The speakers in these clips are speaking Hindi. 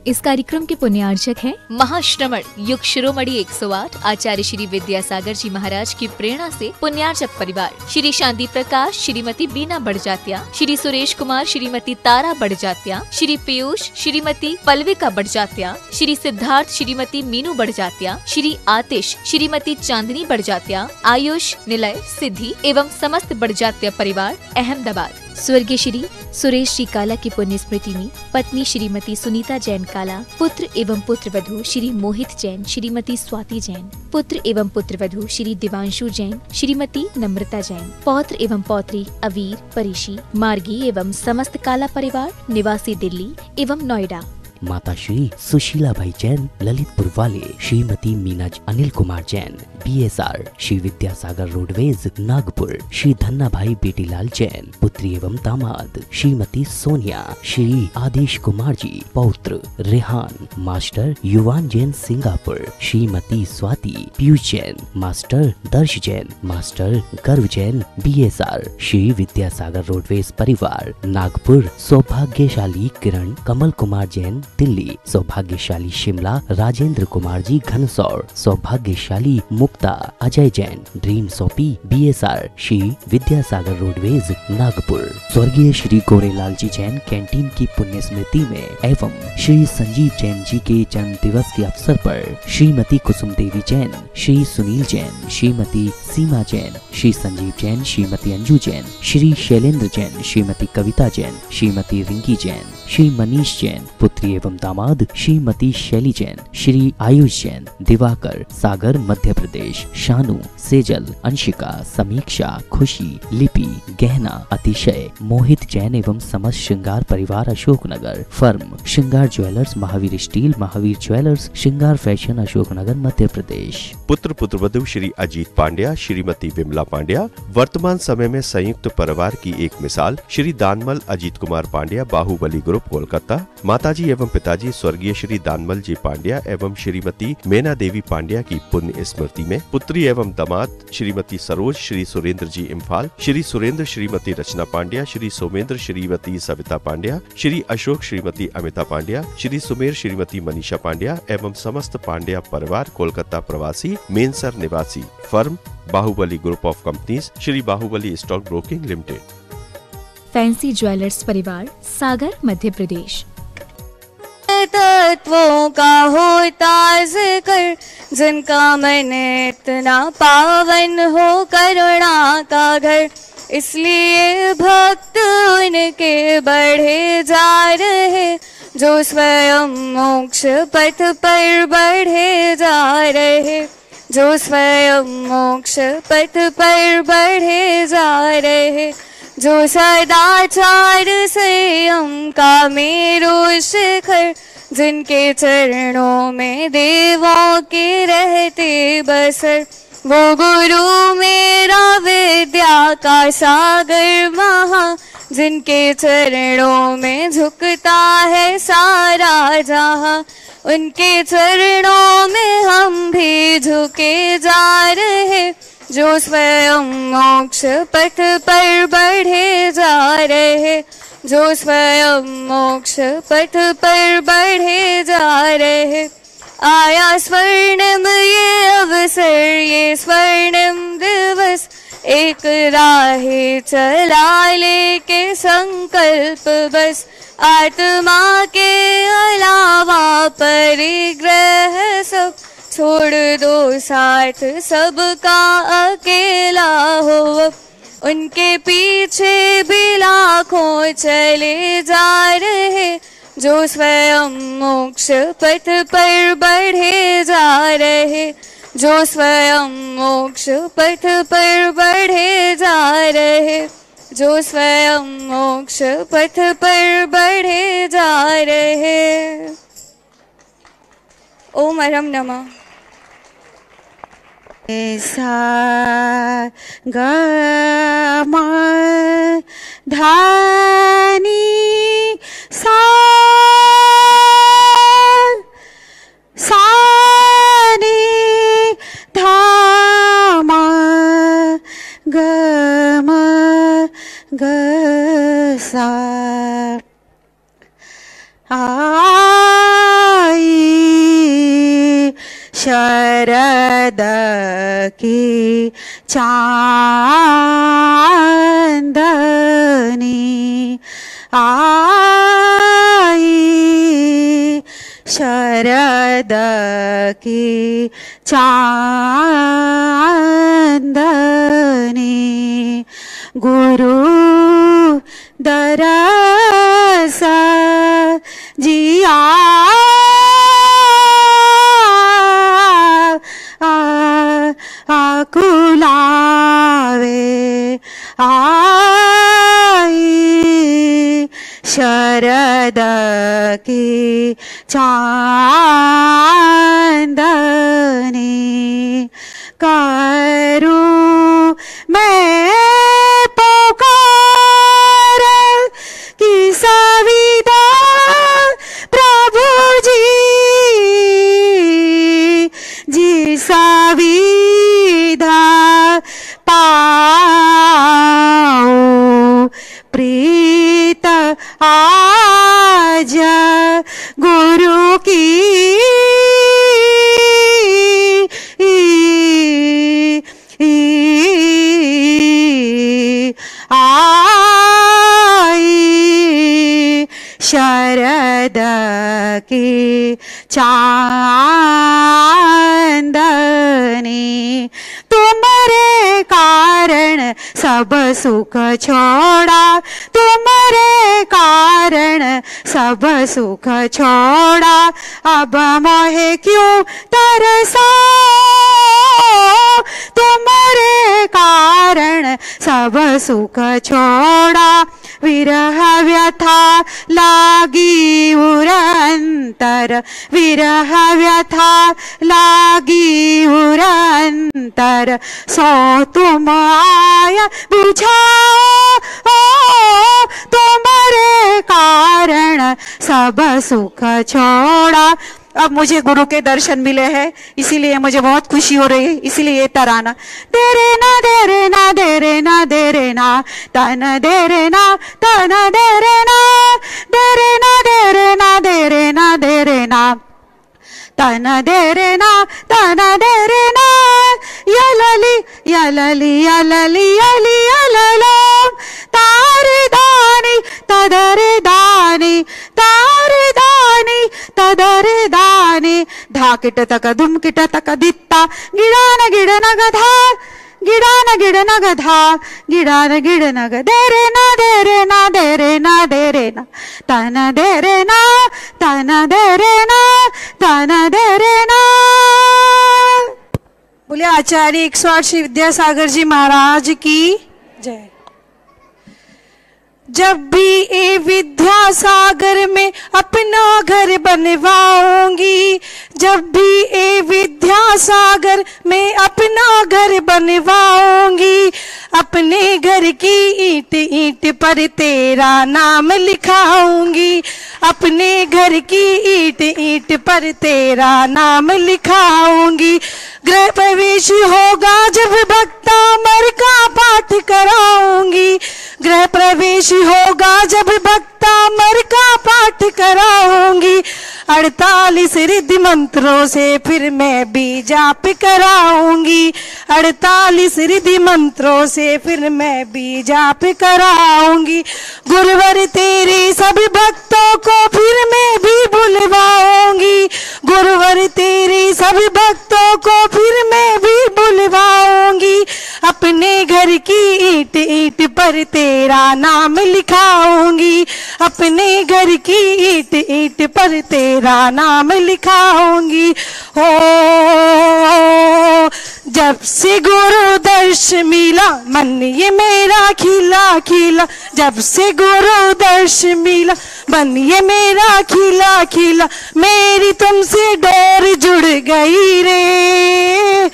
इस कार्यक्रम के पुण्यार्चक हैं महाश्रमण युग शिरोमणि 108 आचार्य श्री विद्यासागर जी महाराज की प्रेरणा से पुण्यार्चक परिवार श्री शांति प्रकाश, श्रीमती बीना बड़जात्या, श्री सुरेश कुमार, श्रीमती तारा बड़जात्या, श्री पीयूष, श्रीमती पल्विका बड़जात्या, श्री सिद्धार्थ, श्रीमती मीनू बड़जात्या, श्री आतिश, श्रीमती चांदनी बड़जात्या, आयुष, निलय, सिद्धि एवं समस्त बड़जात्या परिवार अहमदाबाद। स्वर्गीय श्री सुरेश जी काला की पुण्य स्मृति में पत्नी श्रीमती सुनीता जैन काला, पुत्र एवं पुत्र वधू श्री मोहित जैन, श्रीमती स्वाति जैन, पुत्र एवं पुत्र वधू श्री दिवांशु जैन, श्रीमती नम्रता जैन, पौत्र एवं पौत्री अवीर, परिशी, मार्गी एवं समस्त काला परिवार निवासी दिल्ली एवं नोएडा। माता श्री सुशीला भाई जैन ललितपुर वाले, श्रीमती मीना अनिल कुमार जैन BSR श्री विद्यासागर रोडवेज नागपुर, श्री धन्ना भाई बेटीलाल जैन पुत्री एवं दामाद, श्रीमती सोनिया, श्री आदेश कुमार जी पौत्र रेहान, मास्टर युवान जैन सिंगापुर, श्रीमती स्वाति पीयूष जैन, मास्टर दर्श जैन, मास्टर गर्व जैन BSR श्री विद्यासागर रोडवेज परिवार नागपुर, सौभाग्यशाली किरण कमल कुमार जैन दिल्ली, सौभाग्यशाली शिमला राजेंद्र कुमार जी घनसौर, सौभाग्यशाली Mukta Ajay Jain dream soapy BSR Shri Vidyasagar roadways Nagpur. स्वर्गीय श्री गोरेलाल जी जैन कैंटीन की पुण्य स्मृति में एवं श्री संजीव जैन जी के जन्म दिवस के अवसर पर श्रीमती कुसुम देवी जैन, श्री सुनील जैन, श्रीमती सीमा जैन, श्री संजीव जैन, श्रीमती अंजू जैन, श्री शैलेंद्र जैन, श्रीमती कविता जैन, श्रीमती रिंकी जैन, श्री मनीष जैन पुत्री एवं दामाद, श्रीमती शैली जैन, श्री आयुष जैन, दिवाकर सागर मध्य प्रदेश, शानू, सेजल, अंशिका, समीक्षा, खुशी, लिपि, गहना, अतिशय, मोहित जैन एवं समस्त श्रृंगार परिवार अशोकनगर, फर्म श्रृंगार jewellers, Mahavir steel, Mahavir jewellers, श्रृंगार फैशन अशोकनगर मध्य प्रदेश। पुत्र पुत्रवधू श्री अजीत पांड्या, श्रीमती विमला पांड्या, वर्तमान समय में संयुक्त परिवार की एक मिसाल श्री दानमल अजीत कुमार पांड्या, बाहुबली ग्रुप कोलकाता। माताजी एवं पिताजी स्वर्गीय श्री दानमल जी पांड्या एवं श्रीमती मेना देवी पांड्या की पुण्य स्मृति में पुत्री एवं दामाद श्रीमती सरोज, श्री सुरेंद्र जी इम्फाल, श्री सुरेंद्र श्रीमती रचना पांड्या, श्री सोमेंद्र श्रीमती सविता पांड्या, श्री अशोक श्रीमती अमिता पांड्या, श्री सुमेर श्रीमती मनीषा पांड्या एवं समस्त पांड्या परिवार कोलकाता प्रवासी, मेनसर निवासी, firm Bahubali group of companies, Shri Bahubali stock broking limited. Fancy jewellers परिवार सागर मध्य प्रदेश। तत्वों का होता जिक्र, जिनका मन इतना पावन हो करुणा का घर, इसलिए भक्त उनके बढ़े जा रहे, जो स्वयं मोक्ष पथ पर बढ़े जा रहे, जो स्वयं मोक्ष पथ पर बढ़े जा रहे, जो सदाचार संयम का मेरु शिखर, जिनके चरणों में देवों के रहते बसर, वो गुरु मेरा विद्या का सागर महा, जिनके चरणों में झुकता है सारा जहां, उनके चरणों में हम भी झुके जा रहे, जो स्वयं मोक्ष पथ पर बढ़े जा रहे, जो स्वयं मोक्ष पथ पर बढ़े जा रहे। आया स्वर्णिम ये अवसर, ये स्वर्णिम दिवस, एक राह चला लेके संकल्प बस, आत्मा के अलावा परिग्रह सब, छोड़ दो साथ सबका अकेला हो, उनके पीछे भी लाखों चले जा रहे, जो स्वयं मोक्ष पथ पर बढ़े जा रहे, जो स्वयं मोक्ष पथ पर बढ़े जा रहे, जो स्वयं मोक्ष पथ पर बढ़े जा रहे। ओम हरम नमः। सा ग म धा नी सा सा नी धा म ग म ग सा आ शरद की चांदनी आई, शरद की चांदनी। गुरु दरस जिया आकुलावे आई, शरद की चांदनी। करूं मैं पुकार की सविदा प्रभु जी, जी सविधा पाओ प्रीत आज गुरु की आई, शरद की चांदनी। तुम्हारे कारण सब सुख छोड़ा, तुम्हारे कारण सब सुख छोड़ा। अब मोहे क्यों तरसा, तुम्हारे कारण सब सुख छोड़ा। विरह व्यथा लागी उरंतर, विरह व्यथा लागी उरंतर। सो तुम आया बुझाओ, तुम्हारे कारण सब सुख छोड़ा। अब मुझे गुरु के दर्शन मिले हैं, इसीलिए मुझे बहुत खुशी हो रही है, इसीलिए ये तराना। दे रे ना दे रे ना दे रे ना दे रे ना, तन दे रे ना तन दे रे ना, दे रे ना दे रे ना दे रे ना दे रे ना, तन दे रे ना तन दे रे ना। यलली यलली यलली यली यललो, तारे दानी तदरे दानी, तारे दानी तदरे दानी। धाकिट तक धुमकिट तक दित्ता, गिडान गिडन गधा, गिडान गिडन गधा, गिडान गिडन ग। दे रे ना दे रे ना दे रे ना दे रे ना, तन दे रे ना तन दे रे ना, तन दे रे ना। बोले आचार्य 108 श्री विद्यासागर जी महाराज की जय। जब भी ए विद्यासागर में अपना घर बनवाऊंगी, जब भी ए विद्यासागर में अपना घर बनवाऊंगी। अपने घर की ईंट ईंट पर तेरा नाम लिखाऊंगी, अपने घर की ईंट ईंट पर तेरा नाम लिखाऊंगी। गृह प्रवेश होगा जब भक्ता मर का पाठ कराऊंगी, गृह प्रवेश होगा जब भक्ता मर का पाठ कराऊंगी। 48 रिद्धि मंत्रों से फिर मैं भी जाप कराऊंगी, 48 रिद्धि मंत्रों से फिर मैं भी जाप कराऊंगी। गुरुवर तेरे सभी भक्तों को फिर मैं भी बुलवाऊंगी, गुरुवर तेरे सभी भक्तों को फिर मैं भी बुलवाऊंगी। अपने घर की ईंट ईंट पर तेरा नाम लिखाऊंगी, अपने घर की ईंट ईंट पर तेरा नाम लिखाऊंगी। हो जब से गुरु दर्श मिला मन ये मेरा खिला खिला, जब से गुरु दर्श मिला मन ये मेरा खिला खिला। मेरी तुमसे डोर जुड़ गई रे,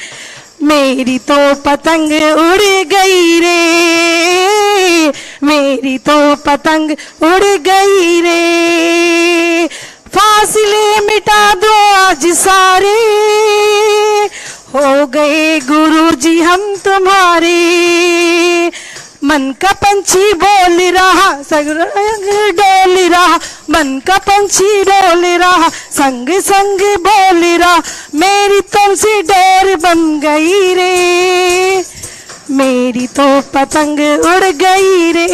मेरी तो पतंग उड़ गई रे, मेरी तो पतंग उड़ गई रे। फासले मिटा दो आज सारे, हो गए गुरु जी हम तुम्हारे। मन का पंछी बोल रहा संग डोल रहा, मन का पंछी डोल रहा संग संग बोल रहा, मेरी तुमसे डोर बन गई रे, मेरी तो पतंग उड़ गई रे,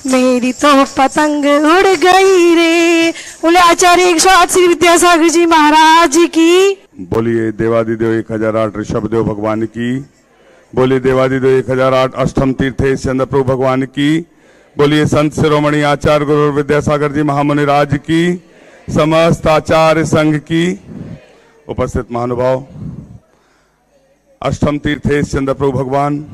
मेरी तो पतंग उड़ गई रे। बोले आचार्य 108 श्री विद्यासागर जी महाराज की। बोलिए देवादिदेव 1008 ऋषभदेव भगवान की। बोलिए देवादिदेव 1008 अष्टम तीर्थेश चंद्र प्रभु भगवान की। बोलिए संत शिरोमणि आचार्य गुरु विद्यासागर जी महामुनि राज की, समस्त आचार्य संघ की। उपस्थित महानुभाव, अष्टम तीर्थेश चंद्र प्रभु भगवान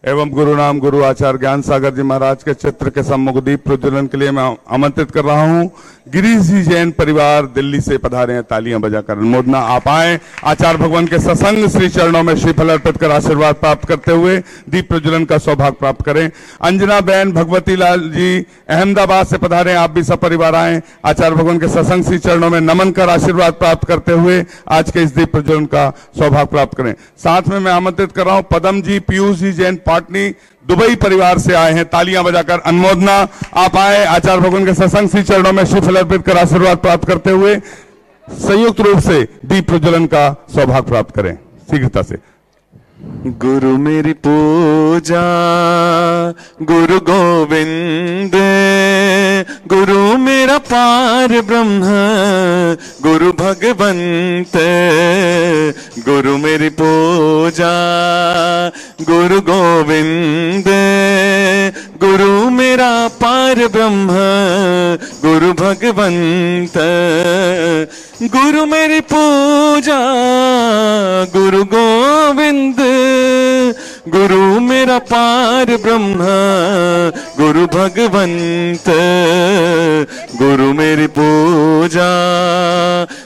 एवं गुरु नाम गुरु आचार्य ज्ञान सागर जी महाराज के चित्र के सम्मुख दीप प्रज्वलन के लिए मैं आमंत्रित कर रहा हूं। गिरीश जी जैन परिवार दिल्ली से पधारे हैं, तालियां बजाकर अनुमोदना आप आए। आचार्य भगवान के सत्संग श्री चरणों में श्रीफल अर्पित कर आशीर्वाद प्राप्त करते हुए दीप प्रज्वलन का सौभाग्य प्राप्त करें। अंजना बहन भगवती लाल जी अहमदाबाद से पधारे, आप भी सब परिवार आए। आचार्य भगवान के सत्संग श्री चरणों में नमन कर आशीर्वाद प्राप्त करते हुए आज के इस दीप प्रज्वलन का सौभाग्य प्राप्त करें। साथ में मैं आमंत्रित कर रहा हूं पदम जी पीयूष जी जैन पाटनी दुबई परिवार से आए हैं, तालियां बजाकर अनुमोदना आप आए। आचार्य भगवान के सत्संग श्री चरणों में श्रीफल अर्पित कर आशीर्वाद प्राप्त करते हुए संयुक्त रूप से दीप प्रज्वलन का सौभाग्य प्राप्त करें शीघ्रता से। गुरु मेरी पूजा गुरु गोविंद, गुरु मेरा पार ब्रह्म गुरु भगवंत, गुरु मेरी पूजा गुरु गोविंद, गुरु मेरा पार ब्रह्म गुरु भगवंत, गुरु मेरी पूजा गुरु गोविंद, गुरु मेरा पार ब्रह्म गुरु भगवंत, गुरु मेरी पूजा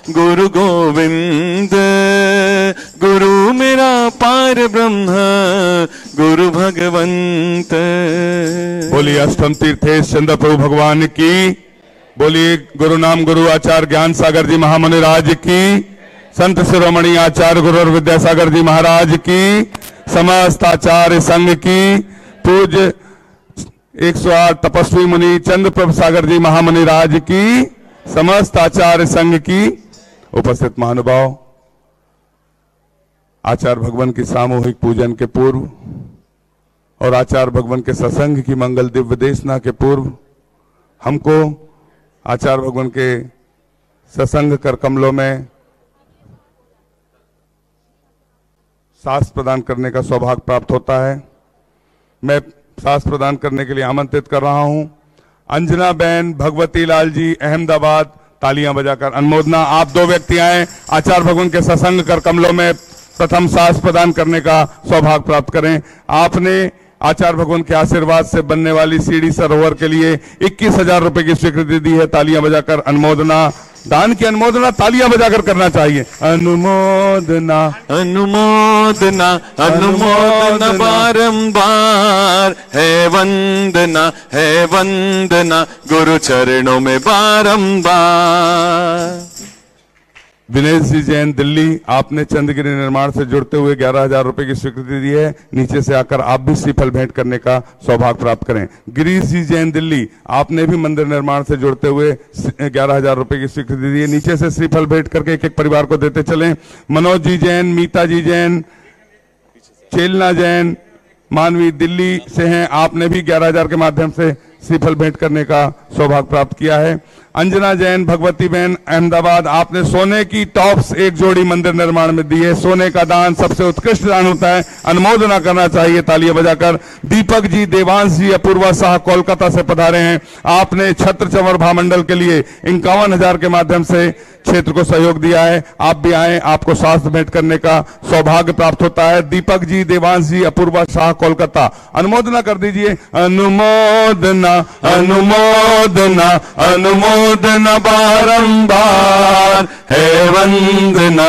गुरु गोविंद, गुरु मेरा पार ब्रह्म गुरु भगवंत। बोलिए अष्टम तीर्थेश चंद्र प्रभु भगवान की। बोलिए गुरु नाम गुरु आचार्य ज्ञान सागर जी महामुनि राज की, संत शिरोमणि आचार्य गुरु विद्यासागर जी महाराज की, समस्त आचार्य संघ की। पूज्य 108 तपस्वी मुनि चंद्र प्रभु सागर जी महामुनि राज की, समस्त आचार्य संघ की। उपस्थित महानुभाव, आचार्य भगवान की सामूहिक पूजन के पूर्व और आचार्य भगवान के सत्संग की मंगल दिव्य देशना के पूर्व हमको आचार्य भगवान के सत्संग कर कमलों में सास प्रदान करने का सौभाग्य प्राप्त होता है। मैं सास प्रदान करने के लिए आमंत्रित कर रहा हूं अंजना बहन भगवती लाल जी अहमदाबाद, तालियां बजाकर अनुमोदना आप दो व्यक्ति आए, आचार्य भगवान के सत्संग कर कमलों में प्रथम सास प्रदान करने का सौभाग्य प्राप्त करें। आपने आचार्य भगवान के आशीर्वाद से बनने वाली सीढ़ी सरोवर के लिए 21,000 रुपए की स्वीकृति दी है, तालियां बजाकर अनुमोदना। दान की अनुमोदना तालियां बजाकर करना चाहिए। अनुमोदना अनुमोदना अनुमोदना बारंबार है वंदना, है वंदना गुरु चरणों में बारंबार। विनेश जी जैन दिल्ली, आपने चंद्रगिरी निर्माण से जुड़ते हुए 11,000 रुपए की स्वीकृति दी है, नीचे से आकर आप भी श्रीफल भेंट करने का सौभाग्य प्राप्त करें। गिरीश जी जैन दिल्ली, आपने भी मंदिर निर्माण से जुड़ते हुए 11,000 रुपए की स्वीकृति दी है, नीचे से श्रीफल भेंट करके एक एक परिवार को देते चलें। मनोज जी जैन, मीता जी जैन, चेलना जैन मानवी दिल्ली से हैं, आपने भी 11,000 के माध्यम से श्रीफल भेंट करने का सौभाग्य प्राप्त किया है। अंजना जैन भगवती बहन अहमदाबाद, आपने सोने की टॉप्स एक जोड़ी मंदिर निर्माण में दी है। सोने का दान सबसे उत्कृष्ट दान होता है, अनुमोदना करना चाहिए तालियां बजाकर। दीपक जी देवांश जी अपूर्वा शाह कोलकाता से पधारे हैं, आपने छत्र चंवर भामंडल के लिए 51,000 के माध्यम से क्षेत्र को सहयोग दिया है। आप भी आए, आपको शास्त्र भेंट करने का सौभाग्य प्राप्त होता है। दीपक जी देवांश जी अपूर्वा शाह कोलकाता, अनुमोदना कर दीजिए। अनुमोदना अनुमोदना अनुमोदना अनुमोदना बारंबार, है वंदना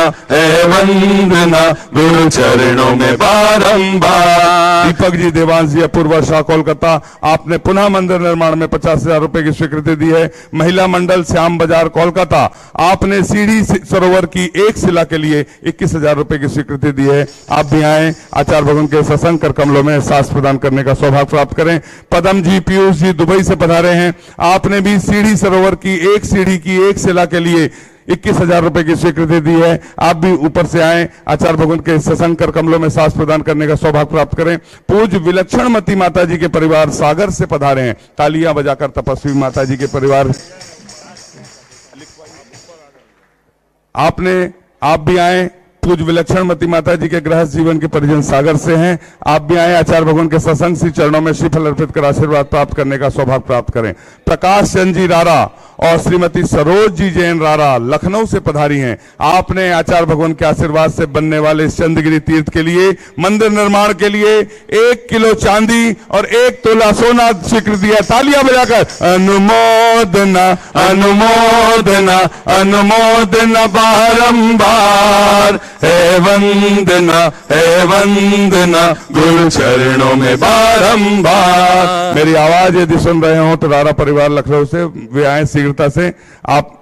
गुरु चरणों में बारंबार। दीपक जी, देवांश जी, अपूर्वा शाह, कोलकाता, आपने पुनः मंदिर निर्माण में 50,000 रुपए की स्वीकृति दी है। महिला मंडल श्याम बाजार, कोलकाता, आपने सीढ़ी सरोवर की एक शिला के लिए 21,000 रुपए की स्वीकृति दी है। आप भी आए, आचार्य भगवान के सत्संग कर कमलों में सांस प्रदान करने का सौभाग्य प्राप्त करें। पदम जी, पीयूष जी दुबई से पधारे हैं, आपने भी सीढ़ी सरोवर की एक सीढ़ी की एक शिला के लिए 21,000 रुपए की स्वीकृति दी है। आप भी ऊपर से आए, आचार्य भगवान के सत्संग कर कमलों में सांस प्रदान करने का सौभाग्य प्राप्त करें। पूज्य विलक्षणमती माता जी के परिवार सागर से पधारे हैं, तालियां बजाकर तपस्वी माता जी के परिवार। आप भी आए, पूज्य विलक्षणमती माता जी के गृहस्थ जीवन के परिजन सागर से हैं, आप भी आए, आचार्य भगवान के सत्संग श्री चरणों में श्रीफल अर्पित कर आशीर्वाद प्राप्त करने का सौभाग्य प्राप्त करें। प्रकाश चंद जी रारा और श्रीमती सरोज जी जैन रारा लखनऊ से पधारी हैं, आपने आचार्य भगवान के आशीर्वाद से बनने वाले चंद्रगिरी तीर्थ के लिए मंदिर निर्माण के लिए 1 किलो चांदी और 1 तोला सोना स्वीकृति है। तालियां बजाकर अनुमोदना अनुमोदना अनुमोदना बारंबार, है वंदना गुरु चरणों में बारंबार। मेरी आवाज यदि सुन रहे हो तो रारा परिवार लखनऊ से वे आए शीघ्रता से। आप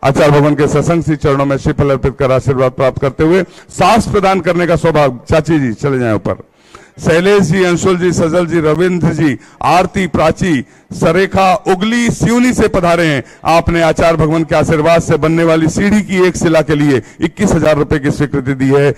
आचार्य भगवान के सत्संग श्री चरणों में श्रीफल अर्पित कर आशीर्वाद प्राप्त करते हुए सांस प्रदान करने का सौभाग्य। चाची जी चले जाएं ऊपर। शैलेश जी, अंशुल जी, सजल जी, रविंद्र जी, आरती, प्राची, सरेखा उगली सिवनी से पधारे हैं, आपने आचार्य भगवान के आशीर्वाद से बनने वाली सीढ़ी की एक शिला के लिए 21,000 रुपए की स्वीकृति दी है,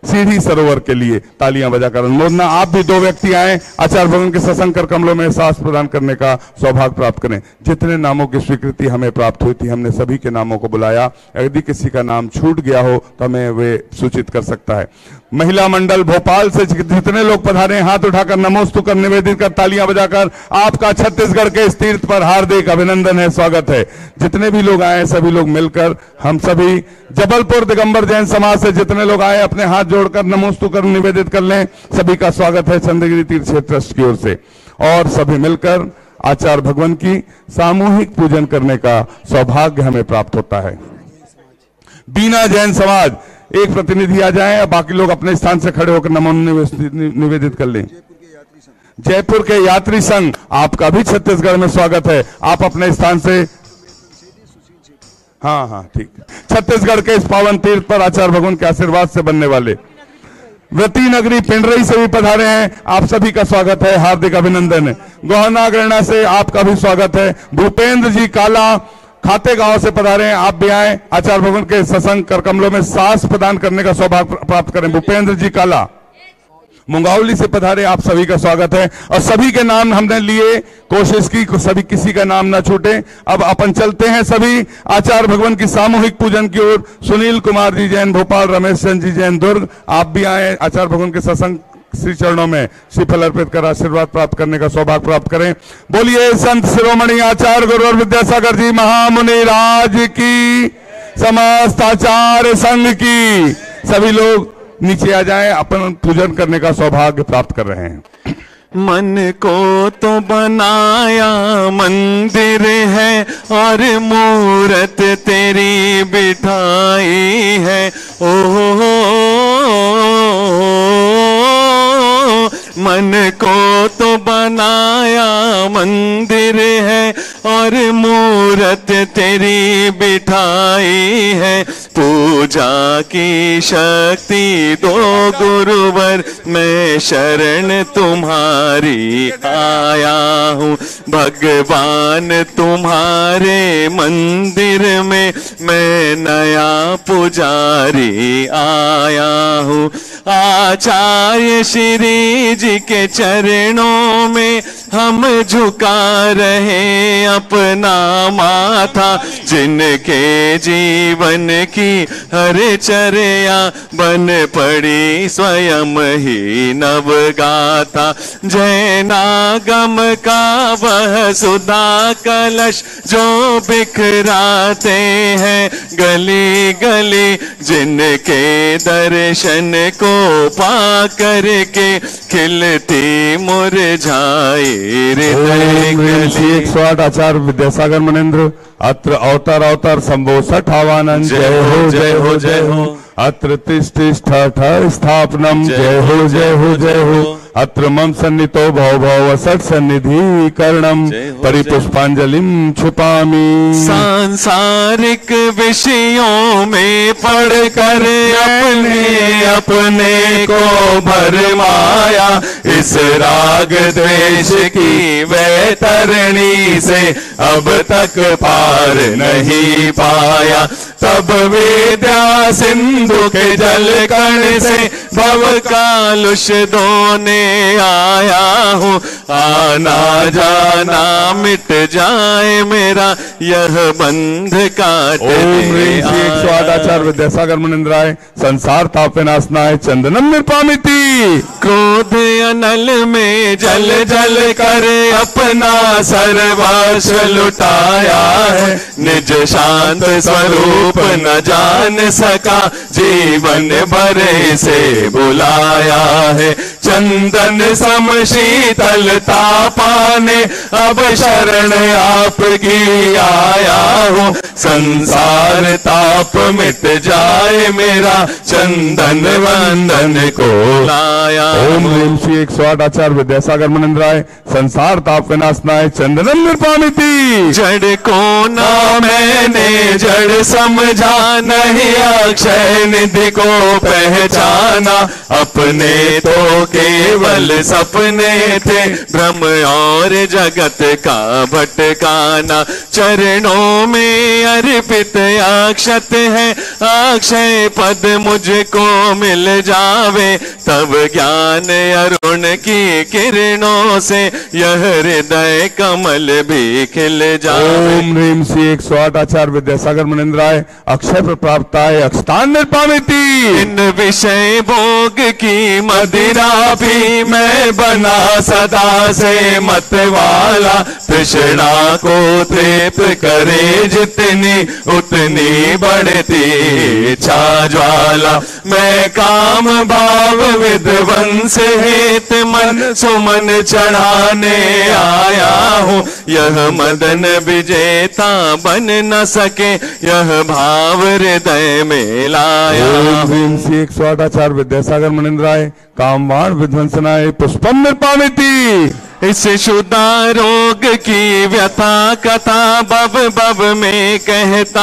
सीढ़ी सरोवर के लिए। तालियां बजाकर अनुमोदना। आप भी 2 व्यक्ति आए, आचार्य भगवान के सत्संग कर कमलों में सांस प्रदान करने का सौभाग्य प्राप्त करें। जितने नामों की स्वीकृति हमें प्राप्त हुई थी, हमने सभी के नामों को बुलाया। यदि किसी का नाम छूट गया हो तो हमें वे सूचित कर सकता है। महिला मंडल भोपाल से जितने लोग पधारे, हाथ उठाकर नमोस्तु कर निवेदित कर तालियां बजाकर आपका छत्तीसगढ़ के इस तीर्थ पर हार्दिक अभिनंदन है, स्वागत है। जितने भी लोग आए सभी लोग मिलकर हम सभी जबलपुर दिगंबर जैन समाज से जितने लोग आए अपने हाथ जोड़कर नमोस्तु कर निवेदित कर लें। सभी का स्वागत है चंद्रगिरी तीर्थ क्षेत्र ट्रस्ट की ओर से, और सभी मिलकर आचार्य भगवान की सामूहिक पूजन करने का सौभाग्य हमें प्राप्त होता है। बीना जैन समाज, एक प्रतिनिधि आ जाए, बाकी लोग अपने स्थान से खड़े होकर नमो निवेदित कर लें। जयपुर के यात्री संघ, आपका भी छत्तीसगढ़ में स्वागत है। आप अपने स्थान से, हाँ ठीक, छत्तीसगढ़ के इस पावन तीर्थ पर आचार्य भगवान के आशीर्वाद से बनने वाले व्रती नगरी पिंडरई से भी पधारे हैं, आप सभी का स्वागत है, हार्दिक अभिनंदन है। गोहना गणना से आपका भी स्वागत है। भूपेंद्र जी काला खाते गांव से पधारे हैं, आप भी आए, आचार्य भगवान के सत्संग कर कमलों में सांस प्रदान करने का सौभाग्य प्राप्त करें। भूपेंद्र जी काला मुंगावली से पधारे, आप सभी का स्वागत है। और सभी के नाम हमने लिए, कोशिश की सभी किसी का नाम ना छूटे। अब अपन चलते हैं सभी आचार्य भगवान की सामूहिक पूजन की ओर। सुनील कुमार जी जैन भोपाल, रमेश चंद्र जी जैन दुर्ग, आप भी आए, आचार्य भगवान के सत्संग श्री चरणों में श्रीफल अर्पित कर आशीर्वाद प्राप्त करने का सौभाग्य प्राप्त करें। बोलिए संत शिरोमणि आचार्य गुरुवर विद्यासागर जी महामुनि राज की, समस्त आचार्य संघ की। सभी लोग नीचे आ जाएं, अपन पूजन करने का सौभाग्य प्राप्त कर रहे हैं। मन को तो बनाया मंदिर है और मूरत तेरी बिठाई है, ओ मन को तो बनाया मंदिर है और मूरत तेरी बिठाई है, पूजा की शक्ति दो गुरुवर, मैं शरण तुम्हारी आया हूँ। भगवान तुम्हारे मंदिर में मैं नया पुजारी आया हूँ। आचार्य श्री जी के चरणों में हम झुका रहे अपना माथा, जिनके जीवन की हर चर्या बन पड़ी स्वयं ही नवगाथा। जैनागम का वह सुधा कलश जो बिखराते हैं गली गली, जिनके दर्शन को पा करके खिलती मुरझाए हृदय गली। 108 आचार्य विद्यासागर मनेन्द्र। अत्र अवतार अवतार संभो सठावानंद। जय हो जय हो जय हो। अत्र तिष्ठ स्थापनम। जय हो जय हो जय हो। अत्र मम सन्नितो भव भव सट सन्निधि करणम परिपुष्पांजलिम छुपामी। सांसारिक विषयों में पढ़ कर अपने अपने को भरमाया, इस राग द्वेष की वैतरणी से अब तक पार नहीं पाया। तब विद्या सिंधु के जल कण से भव कालुष धोने आया हूँ। आना जाना मिट जाए मेरा यह बंध काटने। ओम 108 आचार्य विद्यासागर मनेन्द्राय। संसार ताप विनाशनाय चंदनम निर्पामिति। क्रोध अनल में जल जल कर अपना सर्वस्व लुटाया है। निज शांत स्वरूप न जान सका, जीवन भरे से बुलाया है। चंदन सम शीतलता पाने अब शरण आपकी आया हूँ। संसार ताप मिट जाए मेरा चंदन वंदन को लाया। ओम 108 आचार्य विद्यासागर मनेन्द्राय। संसार ताप विनाशनाय चंदनम निर्पामिति। जड़ को ना मैंने जड़ समझा, नहीं अक्षय निधि को पहचाना। अपने तो केवल सपने थे, भ्रम और जगत का भटकाना। चरणों में अर्पित अक्षत है, अक्षय पद मुझको मिल जावे। तब ज्ञान अरुण की किरणों से यह हृदय कमल भी खिल जावे। ओम 108 आचार्य विद्यासागर मनेन्द्राय। अक्षय प्राप्ताय अक्षतान निर्पामिति। इन विषय भोग की मदिरा भी मैं बना सदा से मत वाला। तृष्णा को तृप्त करे जितनी उतनी बढ़ती इच्छा ज्वाला। मैं काम भाव विध्वंस हेत मन सुमन चढ़ाने आया हूँ। यह मदन विजेता बन न सके, यह भाव हृदय में लाया। ओम 108 आचार्य विद्यासागर मनेन्द्राय। कामवाण विध्वंसनाय पुष्पम निर्पामिति। इस शुदा रोग की व्यथा कथा बब बब में कहता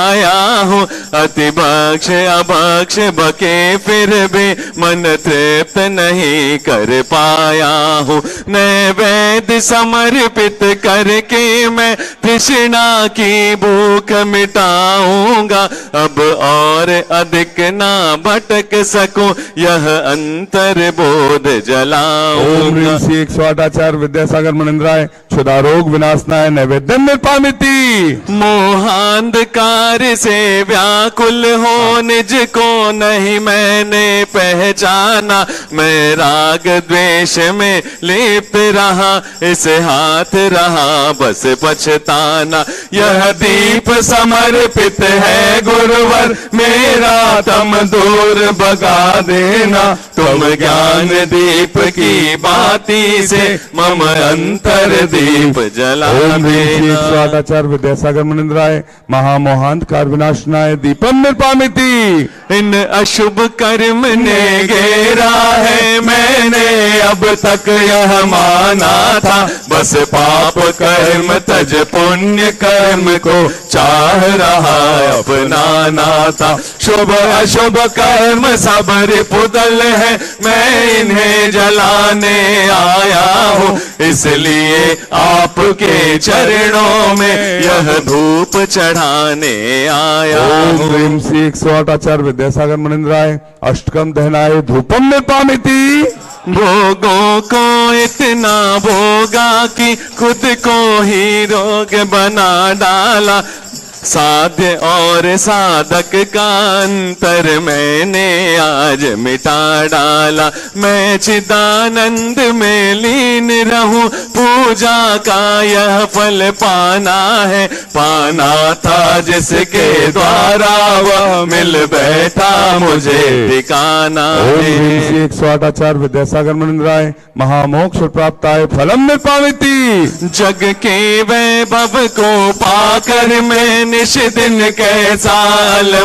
आया हूँ। अति भक्ष अभक्ष बके फिर भी मन तृप्त नहीं कर पाया हूँ। नैवेद्य समर्पित करके मैं तृष्णा की भूख मिटाऊंगा। अब और अधिक ना भटक सकूं, यह अंतर बोध जलाऊंगा। 108 आचार्य विद्यासागर मनेन्द्राय। क्षुधा रोग विनाशनाय नैवेद्यम निर्पामिति। मोहांधकार से व्याकुल हो निज को नहीं मैंने पहचाना। मैं राग द्वेष में लिप्त रहा, इस हाथ रहा बस पछताना। यह दीप समर्पित है गुरुवर, मेरा तम दूर भगा देना। तुम ज्ञान दीप की बाती से मम अंतर दीप जला देना। 108 आचार्य विद्यासागर मनेन्द्राय। महामोहांधकार विनाशनाय दीपम निर्पामिति। इन अशुभ कर्म ने घेरा है, मैंने अब तक यह माना था। बस पाप कर्म तज पुण्य कर्म को चाह रहा अपनाना था। शुभ अशुभ कर्म सब रिपुदल है, मैं इन्हें जलाने आया हूँ। इसलिए आपके चरणों में यह धूप चढ़ाने आया हूँ। 108 आचार्य विद्यासागर मनेन्द्राय। अष्टकम दहनाय धूपम निर्पामिति। भोगों को इतना भोगा कि खुद को ही रोग बना डाला। साध्य और साधक का अंतर मैंने आज मिटा डाला। मैं चिदानंद में लीन रहूं, पूजा का यह फल पाना है। पाना था जिसके द्वारा वह मिल बैठा, मुझे ठिकाना है। 108 आचार्य विद्यासागर मुनिंद्राय महामोक्ष प्राप्त आए फलम में पाविती। जग के वैभव को पाकर मैं निश दिन कैसा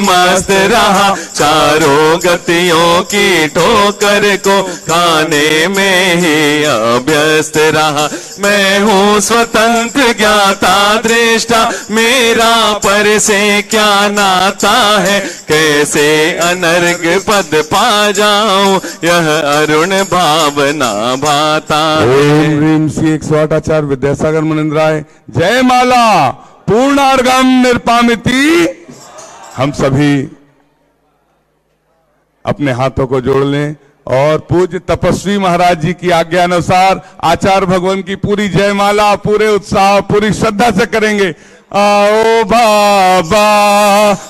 मस्त रहा, चारों गतियों की ठोकर को खाने में ही अभ्यस्त रहा। मैं हूँ स्वतंत्र ज्ञाता दृष्टा, मेरा पर से क्या नाता है। कैसे अनर्ग पद पा जाऊं, यह अरुण भावना भाता है। ओम ह्रीम श्री 108 आचार्य विद्यासागर मुनिंद्राय जय माला पूर्णार्गम निर्पामिति। हम सभी अपने हाथों को जोड़ लें और पूज्य तपस्वी महाराज जी की आज्ञा अनुसार आचार्य भगवान की पूरी जयमाला पूरे उत्साह पूरी श्रद्धा से करेंगे। आओ बाबा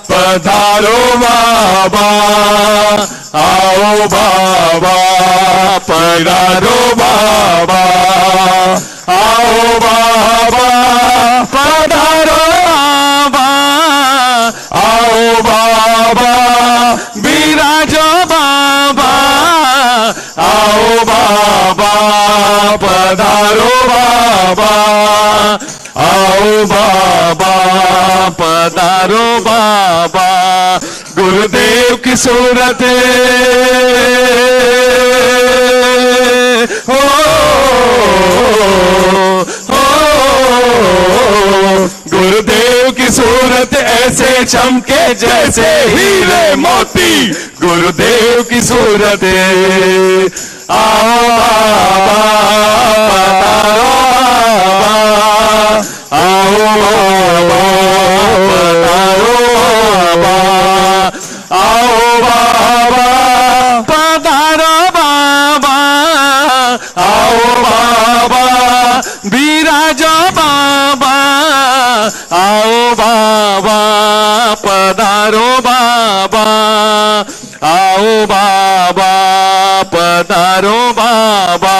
पधारो बाबा, आओ बाबा पधारो बाबा, आओ बाबा पधारो बाबा, आओ बाबा विराजो बाबा, आओ बाबा पधारो बाबा, आओ बाबा पधारो बाबा। गुरुदेव की सूरत हो, गुरुदेव की सूरत ऐसे चमके जैसे हीरे मोती। गुरुदेव की सूरत आओ बाबा पधारो बाबा, आओ बाबा पधारो बाबा, आओ बाबा पधारो बाबा, आओ बाबा विराजो बाबा, आओ बाबा पधारो बाबा, आओ बाबा पधारो बाबा।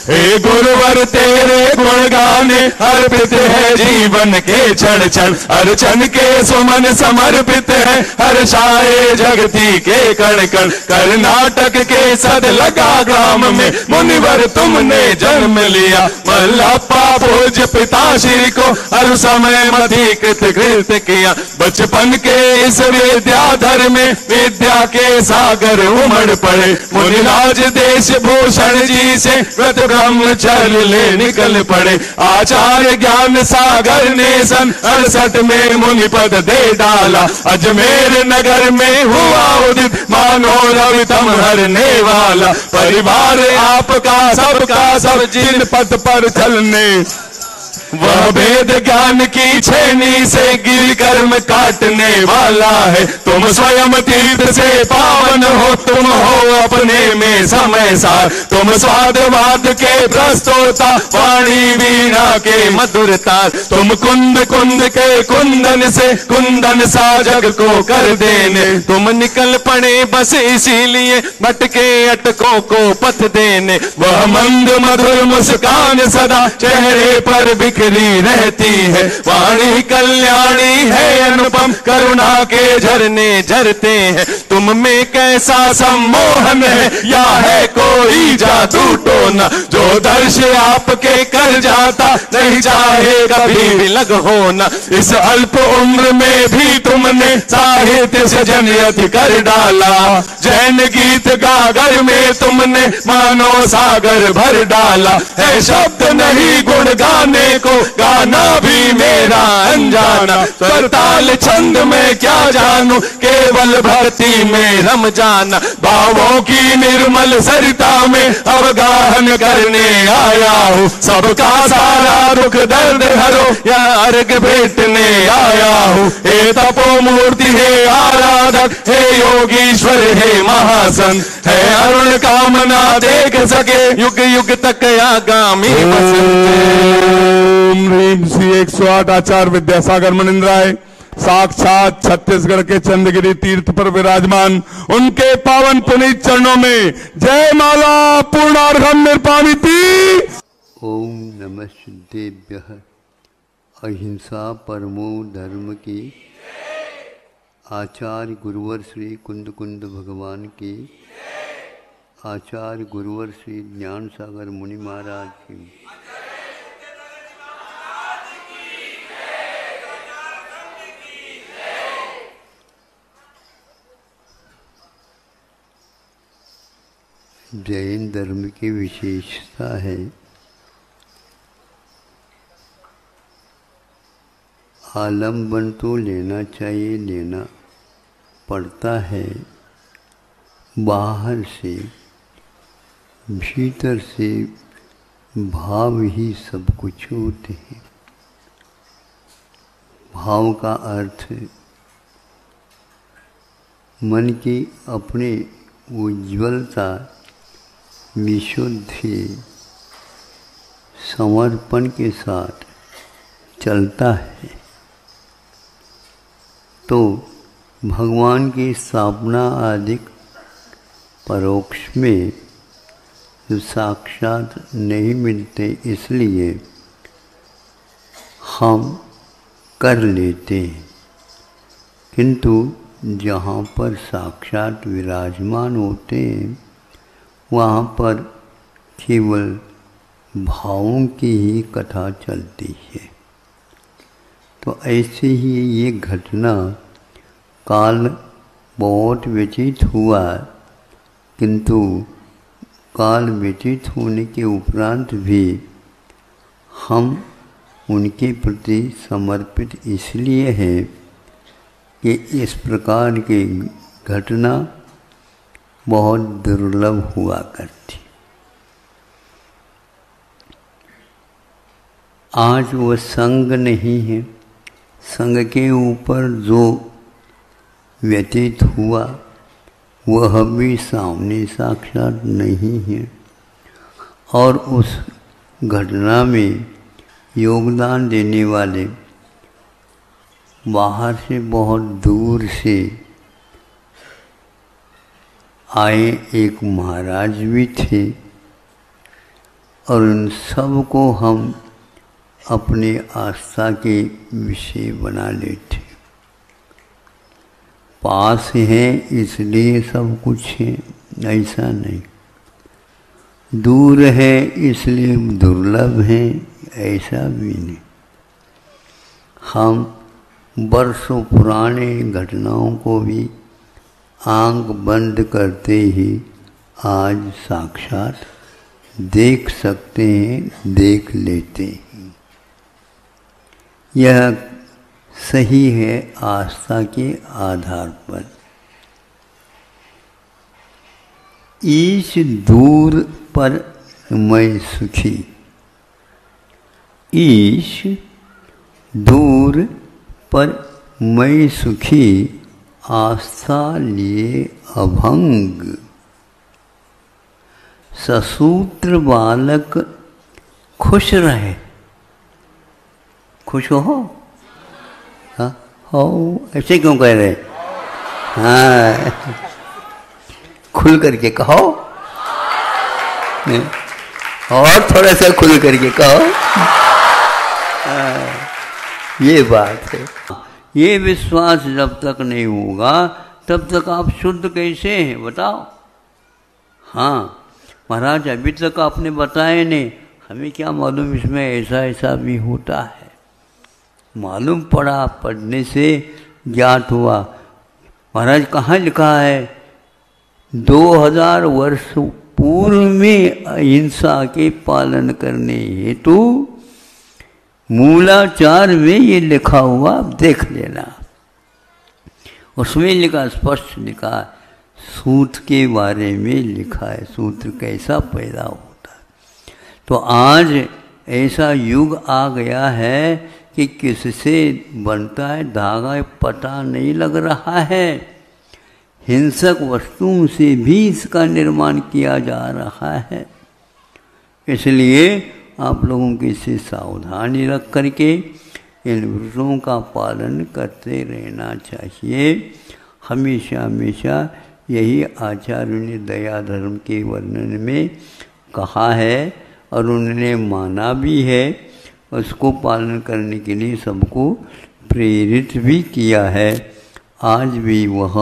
हे गुरुवर तेरे गुण गाने अर्पित है जीवन के क्षण क्षण, अर्चन के सुमन समर्पित है हर्षाए जगती के कण कण। कर्नाटक के सद लगा ग्राम में मुनिवर तुमने जन्म लिया, मल्लप्पा पूज्य पिताश्री को हर समय मधीकृत कृत किया। बचपन के इस विद्याधर में विद्या के सागर उमड़ पड़े, मुनिराज देश भूषण जी से व्रत ब्रह्मचर्य निकल पड़े। आचार्य ज्ञान सागर ने सन 68 में मुनि पद दे डाला, अजमेर नगर में हुआ उदित मानो रवितम हरने वाला। परिवार आपका सबका सब जिन पद पर चलने, वह वेद ज्ञान की छेनी से गिर कर्म काटने वाला है। तुम स्वयं तीर्थ से पावन हो, तुम हो अपने में समय सार। तुम स्वादवाद के प्रस्तोता, वाणी वीणा के मधुरता। तुम कुंद कुंद के कुंदन से कुंदन सा जग को कर देने। तुम निकल पड़े बस इसीलिए भटके अटकों को पथ देने। वह मंद मधुर मुस्कान सदा चेहरे पर बिखरी रहती है, वाणी कल्याणी है अनुपम करुणा के झरने झरते हैं। तुम में कैसा सम्मोहन है, या है कोई जादू टोना, जो दर्श आपके कर जाता नहीं चाहे कभी भी लग होना। इस अल्प उम्र में भी तुमने साहित्य से जनयति कर डाला, जैन गीत गागर में तुमने मानो सागर भर डाला। है शब्द नहीं गुण गाने को, गाना भी मेरा अनजाना। करताल छंद में क्या जानू, केवल भक्ति में रम जाना। भावों की निर्मल सरिता में अवगाहन करने आया हूँ। सबका सारा दुख दर्द हरो, या अर्घ भेटने आया हूँ। हे तपो मूर्ति है आराधक, हे योगीश्वर है महासन, है अरुण कामना देख सके युग युग तक आगामी बसंत। ओम ह्रीम श्री 108 आचार्य विद्यासागर मुनिंद्राय साक्षात छत्तीसगढ़ के चंद्रगिरी तीर्थ पर विराजमान उनके पावन पुनीत चरणों में जय माला पूर्णार्घम निर्पामिति। ओम नमः सिद्धेभ्यः अहिंसा परमो धर्म की। आचार्य गुरुवर श्री कुंद कुंद भगवान की। आचार्य गुरुवर श्री ज्ञान सागर मुनि महाराज की। जैन धर्म की विशेषता है आलम्बन तो लेना चाहिए, लेना पड़ता है। बाहर से भीतर से भाव ही सब कुछ होते हैं। भाव का अर्थ मन की अपनी उज्ज्वलता, विशुद्धि, समर्पण के साथ चलता है तो भगवान की स्थापना आदि परोक्ष में साक्षात नहीं मिलते, इसलिए हम कर लेते हैं। किंतु जहाँ पर साक्षात विराजमान होते हैं वहाँ पर केवल भावों की ही कथा चलती है। तो ऐसे ही ये घटना काल बहुत व्यतीत हुआ, किंतु काल व्यतीत होने के उपरांत भी हम उनके प्रति समर्पित इसलिए हैं कि इस प्रकार की घटना बहुत दुर्लभ हुआ करती। आज वो संग नहीं है, संग के ऊपर जो व्यतीत हुआ वह भी सामने साक्षात नहीं है, और उस घटना में योगदान देने वाले बाहर से बहुत दूर से आए एक महाराज भी थे, और उन सब को हम अपने आस्था के विषय बना लेते। पास है इसलिए सब कुछ है, ऐसा नहीं। दूर है इसलिए दुर्लभ है, ऐसा भी नहीं। हम वर्षों पुराने घटनाओं को भी आंख बंद करते ही आज साक्षात देख सकते हैं, देख लेते हैं। यह सही है आस्था के आधार पर। ईश दूर पर मैं सुखी, ईश दूर पर मैं सुखी, आस्था लिए अभंग। ससूत्र बालक खुश रहे। खुश हो? हाँ हो, ऐसे क्यों कह रहे? हाँ, खुल करके कहो, और थोड़ा सा खुल करके कहो। ये बात है। ये विश्वास जब तक नहीं होगा तब तक आप शुद्ध कैसे हैं बताओ? हाँ महाराज, अभी तक आपने बताया नहीं, हमें क्या मालूम इसमें ऐसा ऐसा भी होता है। मालूम पड़ा, पढ़ने से ज्ञात हुआ। महाराज कहाँ लिखा है? 2000 वर्ष पूर्व में अहिंसा के पालन करने हेतु मूलाचार में ये लिखा हुआ, देख लेना। उसमें लिखा, स्पष्ट लिखा, सूत्र के बारे में लिखा है, सूत्र कैसा पैदा होता है। तो आज ऐसा युग आ गया है कि किससे बनता है धागा पता नहीं लग रहा है। हिंसक वस्तुओं से भी इसका निर्माण किया जा रहा है। इसलिए आप लोगों की इससे सावधानी रख करके इन व्रतों का पालन करते रहना चाहिए। हमेशा हमेशा यही आचार्य ने दया धर्म के वर्णन में कहा है और उन्होंने माना भी है। उसको पालन करने के लिए सबको प्रेरित भी किया है। आज भी वह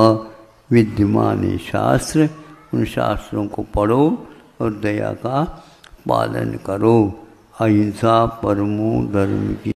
विद्यमान है शास्त्र, उन शास्त्रों को पढ़ो और दया का पालन करो। अहिंसा परमो धर्म की।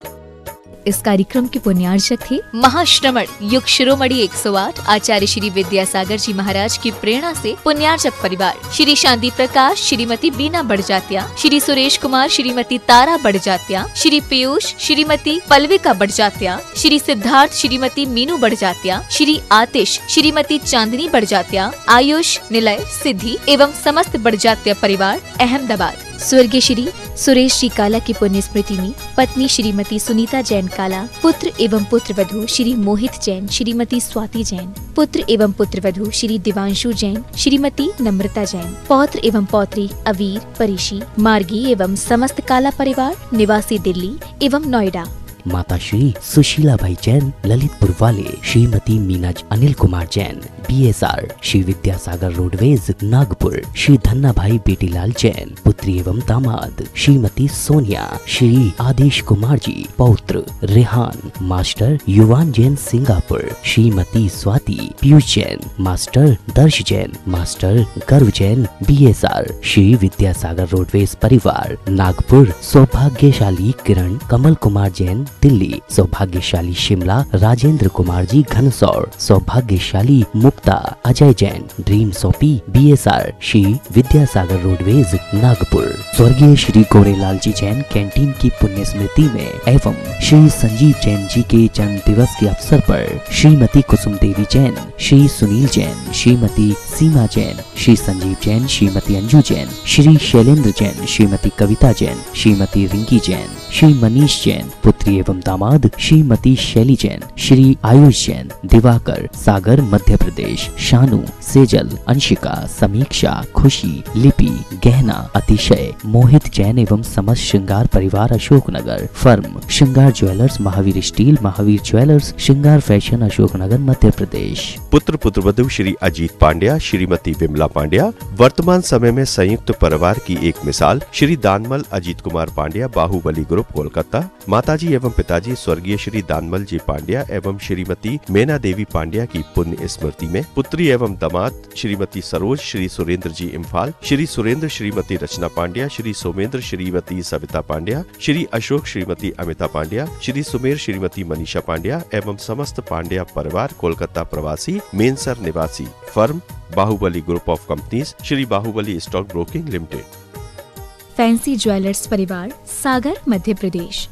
इस कार्यक्रम के पुण्यार्चक थे महाश्रमण युग शिरोमणि 108 आचार्य श्री विद्यासागर जी महाराज की प्रेरणा से पुण्यार्चक परिवार श्री शांति प्रकाश, श्रीमती बीना बड़जात्या, श्री सुरेश कुमार, श्रीमती तारा बड़जात्या, श्री पीयूष, श्रीमती पल्विका बड़जात्या, श्री सिद्धार्थ, श्रीमती मीनू बड़जात्या, श्री आतिश, श्रीमती चांदनी बड़जात्या, आयुष, निलय, सिद्धि एवं समस्त बड़जात्या परिवार अहमदाबाद। स्वर्गीय श्री सुरेश जी काला की पुण्य स्मृति में पत्नी श्रीमती सुनीता जैन काला, पुत्र एवं पुत्र वधू श्री मोहित जैन, श्रीमती स्वाति जैन, पुत्र एवं पुत्र वधू श्री दिवांशु जैन, श्रीमती नम्रता जैन, पौत्र एवं पौत्री अवीर, परिशी, मार्गी एवं समस्त काला परिवार निवासी दिल्ली एवं नोएडा। माता श्री सुशीला भाई जैन ललितपुर वाले, श्रीमती मीनाज अनिल कुमार जैन BSR श्री विद्यासागर रोडवेज नागपुर, श्री धन्ना भाई बेटीलाल जैन पुत्री एवं दामाद, श्रीमती सोनिया, श्री आदेश कुमार जी पौत्र रेहान, मास्टर युवान जैन सिंगापुर, श्रीमती स्वाति पीयूष जैन, मास्टर दर्श जैन, मास्टर गर्व जैन BSR श्री विद्यासागर रोडवेज परिवार नागपुर, सौभाग्यशाली किरण कमल कुमार जैन दिल्ली, सौभाग्यशाली शिमला राजेंद्र कुमार जी घनसौर, सौभाग्यशाली Mukta Ajay Jain dream soapy BSR Shri Vidyasagar roadways Nagpur. स्वर्गीय श्री गोरेलाल जी जैन कैंटीन की पुण्य स्मृति में एवं श्री संजीव जैन जी के जन्म दिवस के अवसर पर श्रीमती कुसुम देवी जैन, श्री सुनील जैन, श्रीमती सीमा जैन, श्री संजीव जैन, श्रीमती अंजू जैन, श्री शैलेंद्र जैन, श्रीमती कविता जैन, श्रीमती रिंकी जैन, श्री मनीष जैन पुत्री एवं दामाद, श्रीमती शैली जैन, श्री आयुष जैन, दिवाकर सागर मध्य प्रदेश, शानू, सेजल, अंशिका, समीक्षा, खुशी, लिपि, गहना, अतिशय, मोहित जैन एवं समस्त श्रृंगार परिवार अशोकनगर, फर्म श्रृंगार jewellers, Mahavir steel, Mahavir jewellers, श्रृंगार फैशन अशोकनगर मध्य प्रदेश। पुत्र पुत्रवधू श्री अजीत पांड्या, श्रीमती विमला पांड्या वर्तमान समय में संयुक्त परिवार की एक मिसाल श्री दानमल अजीत कुमार पांड्या, बाहुबली ग्रुप कोलकाता। माताजी एवं पिताजी स्वर्गीय श्री दानमल जी पांड्या एवं श्रीमती मेना देवी पांड्या की पुण्य स्मृति में पुत्री एवं दामाद श्रीमती सरोज, श्री सुरेंद्र जी इम्फाल, श्री सुरेंद्र श्रीमती रचना पांड्या, श्री सोमेंद्र श्रीमती सविता पांड्या, श्री अशोक श्रीमती अमिता पांड्या, श्री सुमेर श्रीमती मनीषा पांड्या एवं समस्त पांड्या परिवार कोलकाता प्रवासी, मेनसर निवासी, firm Bahubali group of companies, Shri Bahubali stock broking limited. Fancy jewellers परिवार सागर मध्य प्रदेश।